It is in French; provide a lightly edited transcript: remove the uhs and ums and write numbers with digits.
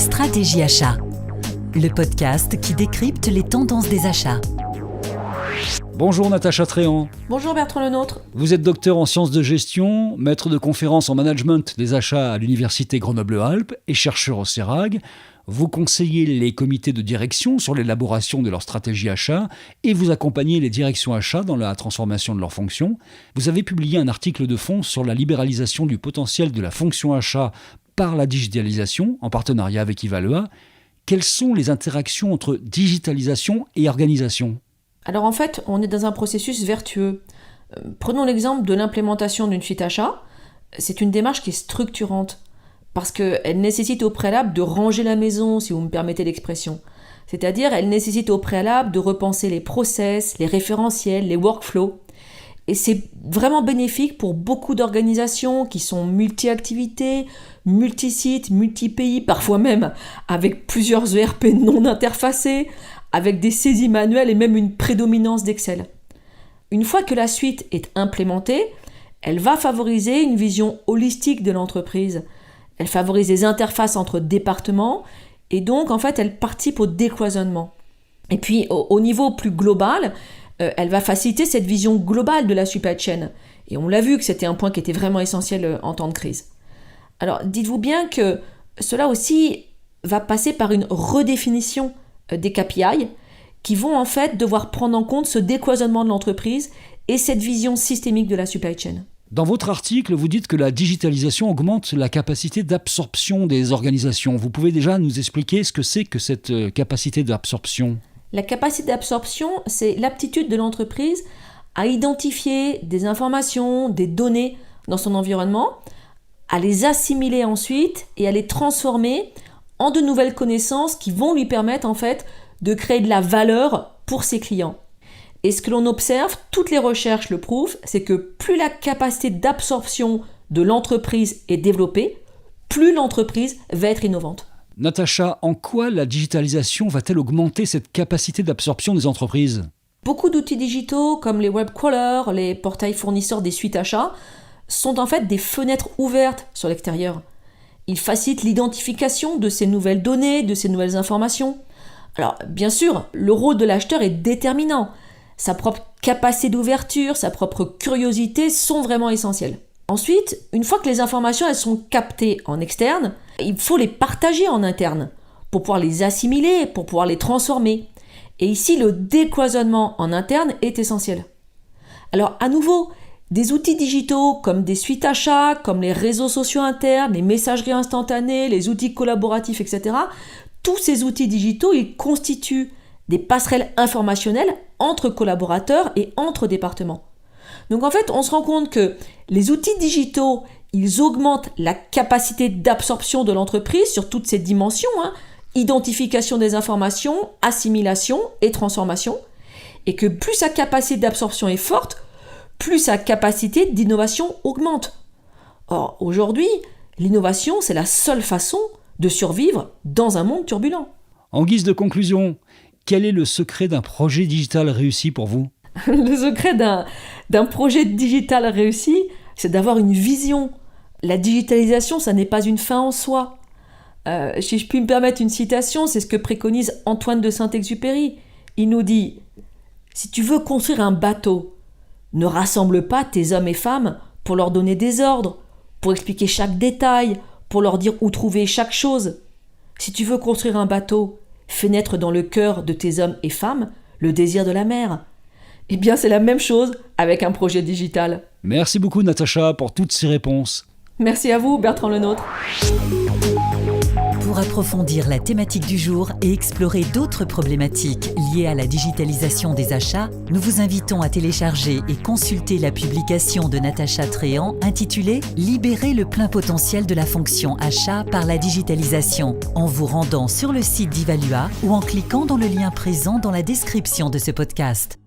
Stratégie achat, le podcast qui décrypte les tendances des achats. Bonjour Natacha Tréant. Bonjour Bertrand Lenôtre. Vous êtes docteur en sciences de gestion, maître de conférences en management des achats à l'Université Grenoble-Alpes et chercheur au CERAG. Vous conseillez les comités de direction sur l'élaboration de leur stratégie achat et vous accompagnez les directions achats dans la transformation de leurs fonctions. Vous avez publié un article de fond sur la libéralisation du potentiel de la fonction achat par la digitalisation en partenariat avec Evalua. Quelles sont les interactions entre digitalisation et organisation ? Alors en fait, on est dans un processus vertueux. Prenons l'exemple de l'implémentation d'une suite achat. C'est une démarche qui est structurante parce qu'elle nécessite au préalable de ranger la maison, si vous me permettez l'expression. C'est-à-dire, elle nécessite au préalable de repenser les process, les référentiels, les workflows. Et c'est vraiment bénéfique pour beaucoup d'organisations qui sont multi-activités, multi-sites, multi-pays, parfois même avec plusieurs ERP non interfacés, avec des saisies manuelles et même une prédominance d'Excel. Une fois que la suite est implémentée, elle va favoriser une vision holistique de l'entreprise. Elle favorise les interfaces entre départements et donc en fait elle participe au décloisonnement. Et puis au niveau plus global, elle va faciliter cette vision globale de la supply chain. Et on l'a vu que c'était un point qui était vraiment essentiel en temps de crise. Alors dites-vous bien que cela aussi va passer par une redéfinition des KPI qui vont en fait devoir prendre en compte ce décloisonnement de l'entreprise et cette vision systémique de la supply chain. Dans votre article, vous dites que la digitalisation augmente la capacité d'absorption des organisations. Vous pouvez déjà nous expliquer ce que c'est que cette capacité d'absorption ? La capacité d'absorption, c'est l'aptitude de l'entreprise à identifier des informations, des données dans son environnement, à les assimiler ensuite et à les transformer en de nouvelles connaissances qui vont lui permettre en fait de créer de la valeur pour ses clients. Et ce que l'on observe, toutes les recherches le prouvent, c'est que plus la capacité d'absorption de l'entreprise est développée, plus l'entreprise va être innovante. Natacha, en quoi la digitalisation va-t-elle augmenter cette capacité d'absorption des entreprises ? Beaucoup d'outils digitaux comme les web crawlers, les portails fournisseurs des suites achats, sont en fait des fenêtres ouvertes sur l'extérieur. Ils facilitent l'identification de ces nouvelles données, de ces nouvelles informations. Alors, bien sûr, le rôle de l'acheteur est déterminant. Sa propre capacité d'ouverture, sa propre curiosité sont vraiment essentielles. Ensuite, une fois que les informations elles sont captées en externe, il faut les partager en interne pour pouvoir les assimiler, pour pouvoir les transformer. Et ici, le décloisonnement en interne est essentiel. Alors, à nouveau, des outils digitaux comme des suites achats, comme les réseaux sociaux internes, les messageries instantanées, les outils collaboratifs, etc. Tous ces outils digitaux, ils constituent des passerelles informationnelles entre collaborateurs et entre départements. Donc en fait, on se rend compte que les outils digitaux, ils augmentent la capacité d'absorption de l'entreprise sur toutes ces dimensions, identification des informations, assimilation et transformation, et que plus sa capacité d'absorption est forte, plus sa capacité d'innovation augmente. Or, aujourd'hui, l'innovation, c'est la seule façon de survivre dans un monde turbulent. En guise de conclusion, quel est le secret d'un projet digital réussi pour vous ? Le secret d'un projet digital réussi, c'est d'avoir une vision. La digitalisation, ça n'est pas une fin en soi. Si je puis me permettre une citation, c'est ce que préconise Antoine de Saint-Exupéry. Il nous dit « Si tu veux construire un bateau, ne rassemble pas tes hommes et femmes pour leur donner des ordres, pour expliquer chaque détail, pour leur dire où trouver chaque chose. Si tu veux construire un bateau, fais naître dans le cœur de tes hommes et femmes le désir de la mer. » Eh bien, c'est la même chose avec un projet digital. Merci beaucoup Natacha pour toutes ces réponses. Merci à vous, Bertrand Lenôtre. Pour approfondir la thématique du jour et explorer d'autres problématiques liées à la digitalisation des achats, nous vous invitons à télécharger et consulter la publication de Natacha Tréant intitulée « Libérer le plein potentiel de la fonction achat par la digitalisation » en vous rendant sur le site d'Evalua ou en cliquant dans le lien présent dans la description de ce podcast.